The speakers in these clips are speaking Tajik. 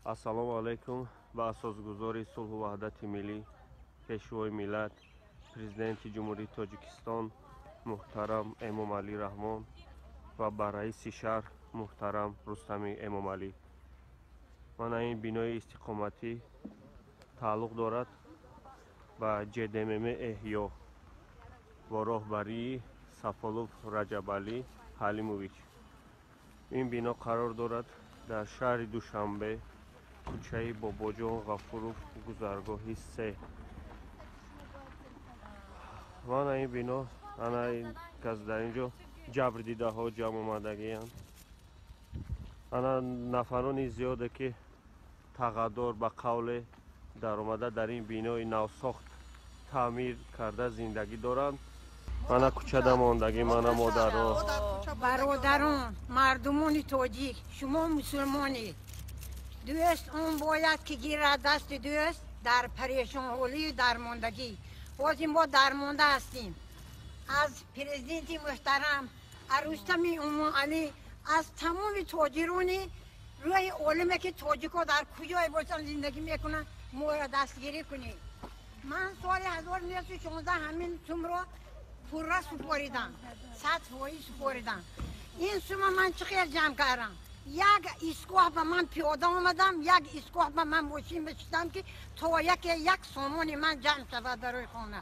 Ассалому алайкум. Ба асосгузори сулҳу ваҳдати миллӣ, пешвои миллат, президенти ҷумҳурии Тоҷикистон муҳтарам Эмомалӣ Раҳмон ва ба раиси шаҳр муҳтарам Рустами Эмомалӣ. Мана ин бинои истиқоматӣ тааллуқ дорад ба ҷДММ эҳё ва роҳбарии Сафолов Раҷабалӣ Ҳалимович. ин бино қарор дорад дар шаҳри Душанбе, кӯчаи Бобоҷон Ғафуров, гузаргоҳи 3. Мана ин бино ана ин кас дар инҷо ҷабрдидаҳо ҷамъ омадагиянд. ана нафарони зиёде ки тағаддор ба қавле даромада дар ин бинои навсохт таъмир карда зиндагӣ доранд. мана кӯчада мондагӣ, мана модаро. бародарон, мардумони тоҷик, шумо мусулмонед. дӯст он бояд ки гирад дасти дӯст дар парешонҳолию дармондагӣ. ҳозир мо дармонда ҳастем. аз президенти муҳтарам Рустами Эмомалӣ, аз тамоми тоҷирони рӯи оламе ки тоҷико дар куҷое бошанд зиндагӣ мекунанд, моро дастгирӣ кунед. ман соли 1916 ҳамин сумро пурра супоридам, 100% супоридам. ин сума ман чӣ хел ҷамъ кардам? як искоҳ ба ман пиёда омадам, як искоҳ ба ман мошин бишидам ки то як сомони ман ҷамъ шавад барои хона.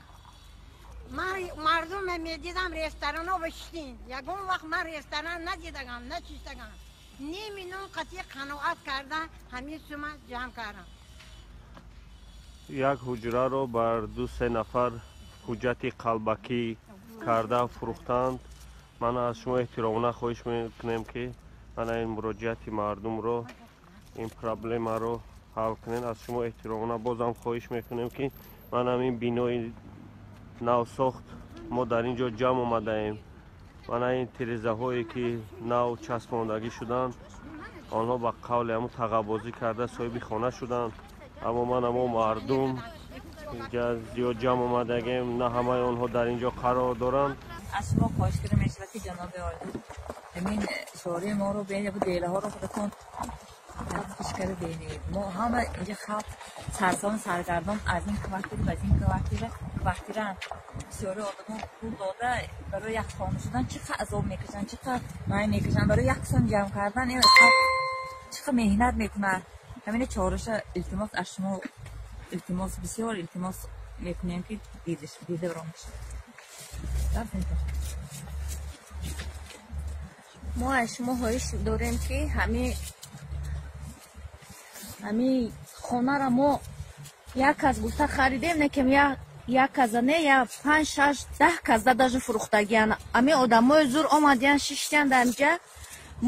ман мардум медидам ресторанҳо бишитин. ягон вақт ман ресторан надидагам, начиштагам. ними нон қатъи қаноат карда ҳамин сума ҷамъ кардам. як ҳуҷраро бар 2-3 нафар ҳуҷҷати қалбакӣ карда фурӯхтанд. ман аз шумо эҳтиромона хоҳиш мекунем ки мана ин муроҷиати мардумро, ин проблемаро ҳал кунед. аз шумо эҳтиромона бозам хоҳиш мекунем ки ман ҳамин бинои навсохт мо дар ин ҷо ҷамъ омадаем. мана ин тирезаҳое ки нав часпондагӣ шуданд, онҳо ба қавли ҳамун тағабозӣ карда соҳиби хона шуданд. аммо мана мо мардум зиёд ҷамъ омадагем, на ҳамаи онҳо дар ин ҷо қарор доранд. аз шумо хоҳиш кардем мешавад ки ҷаноби олӣ ҳамин шораи моро бинед, делаҳоро худатон тафтиш карда бинед. мо ҳама инҷа халқ сарсон саргардон аз ин квартира ба ин квартиран бисёри одамон пул дода барои як хона шудан чӣ қадр азоб мекашанд, чӣ қадр май мекашанд. барои як сом ҷамъ кардан чӣ қадр меҳнат мекунад. ҳамина чораша илтимос аз шумо, илтимос, бисёр илтимос мекунем ки дида баромад. мо аз шумо хоҳиш дорем ки ҳамин хонаро мо як кас гуфта харидем, не кем як каза не, я 5-6-10 казда даже фурӯхтагиян. ҳамин одамои зур омадиян шиштиян дар инҷа,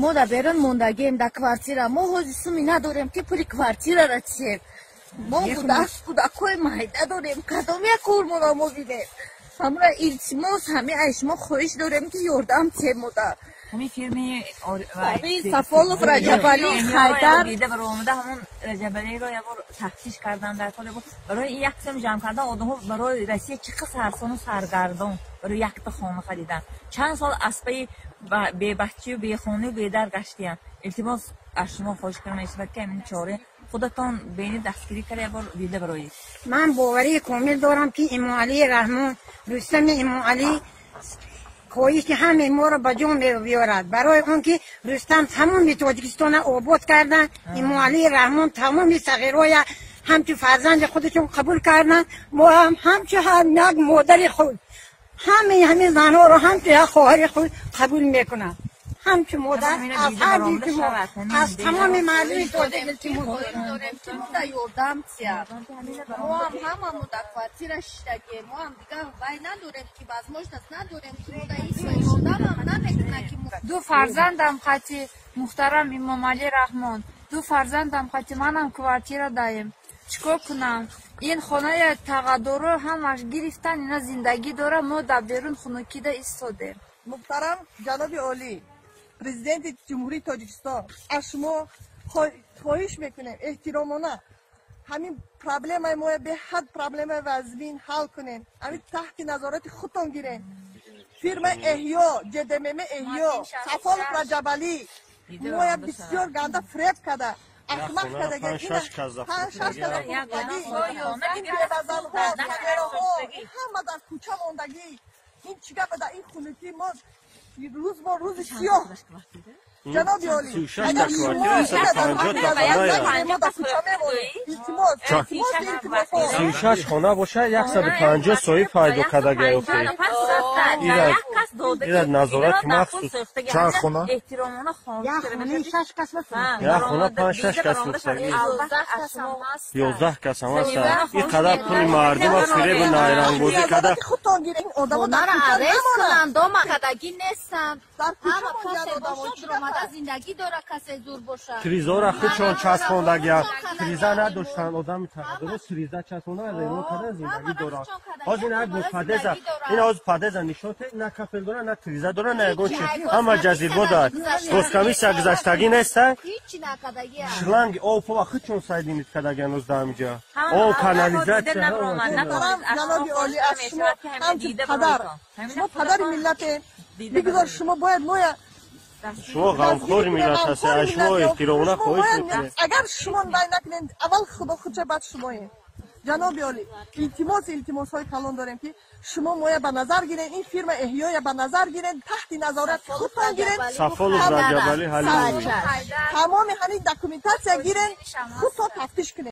мо да берун мондагием дар квартира. мо ҳозир суми надорем ки пули квартирара чием. мо кӯдакҳои майда дорем, кадом як кормона мо бинем. ҳамра илтимос ҳамин аз шумо хоҳиш дорем ки ёрдам чием. мода ҳамин фирми Сафолов Раҷабалӣ Пайдар дида баромада ҳамон Раҷабалиро ябор тафтиш кардан дар холи барои ин як сом ҷамъ кардан. одамҳо барои Россия чӣ қадр сарсону саргардон барои якта хона харидан. чанд сол аспаи бебахчию бехонаю бедар гаштиянд. илтимос аз шумо хоҳиш кардам мешавад ки ҳамин чора худатон бени дастгирӣ карда ябор дида барои. ман боварии комил дорам ки Эмомалии Раҳмон, Рустами Эмомалӣ хоҳиш ки ҳамаи моро ба ҷон биёрад. барои он ки Рустам тамоми Тоҷикистона обод кардан, Эмомалии Раҳмон тамоми сағироя ҳамчун фарзанди худашон қабул кардан. мо ҳам ҳамчун як модари худ ҳамин занҳоро ҳамчун як хоҳари худ қабул мекунад. ҳамчун модар аз ҳар ҷи мо аз тамоми мардуми тоҷик илтимос дорем ки мо да ёрдам чиям. мо ҳам ҳамамо дар квартира шиштагем. мо ҳам дигар вай надорем ки возможност надорем ки мо да исо ёрдамам наметона ки ду фарзандам хати муҳтарам Эмомалӣ Раҳмон, ду фарзандам хати манам квартира даем. чикор кунам? ин хонаи тағаддоро ҳамаш гирифтан, ина зиндагӣ дора. мо дар берун хунукида истодем. муҳтарам ҷаноби олӣ, президенти ҷумҳурии Тоҷикистон, аз шумо хоҳиш мекунем эҳтиромона ҳамин проблемаи мо беҳад проблемаи вазмин ҳал кунем. ҳамин таҳти назорати худтон гирем. фирма эҳё, ҷДММ эҳё, Сафолов Раҷабалӣ моя бисёр ганда фреб карда ахмақ кардагӣ, панҷ-шаш каза фурӯхтагӣ. ҳама дар кӯча мондагӣ. ин чӣ гапа дар ин хунукӣ мо рӯз бо рӯзи сиёҳ. ҷаноби олӣ, агар шумо дар кӯча мемонед, илтимос, илтимос. 36 хона бошад, 150 сои пайдо кардагӣ ёфтед. Ирад назорати махсус. Чанд хона? Як хона 6 кас бафурӯхтагӣ. Як хона 5-6 кас фурӯхтагӣ. 11 кас ҳам ҳастанд. ин қадар пули мардума фиребу найрангбозӣ карда. худтон гиред, одамон дар Онара кӯча арест намонанд. кунанд, дома кадагӣ нестанд. дар кӯча Ҳама мондан касе одамон. бошад, ромада зиндагӣ дора, касе зур бошад. Тризора худшон часпондагӣ. Триза надоштанд, одами тақаддуро триза часпондагӣ, мо кадар зиндагӣ дорад. ҳозир як бо падеза, ин ҳозир падеза нишон те, на кафел дора, на триза дора, на ягон чи. ҳама ҷазирбо дорад. Госкамисия гузаштагӣ неста. Ҳичи накадагӣ. шланги обҳова худшон сайдинит кардагӣ ҳанӯз даамиҷа. Об канализатсия. ҷаноби олӣ, аз шумо ҳамчун падар, шумо падари миллате, бигузор шумо бояд моя шумо ғамхори миллат ҳастед, аз шумо эҳтиромона хоҳиш мекунед. агар шумо дай накунед, аввал худо худча баъд шумоед. ҷаноби олӣ, илтимосҳои калон дорем ки шумо моя ба назар гиред, ин фирма эҳёя ба назар гиред, таҳти назорат худтон гиред, Сафолов Раҷабалӣ Ҳалилович. тамоми ҳамин документатсия гиред, худтон тафтиш кунед.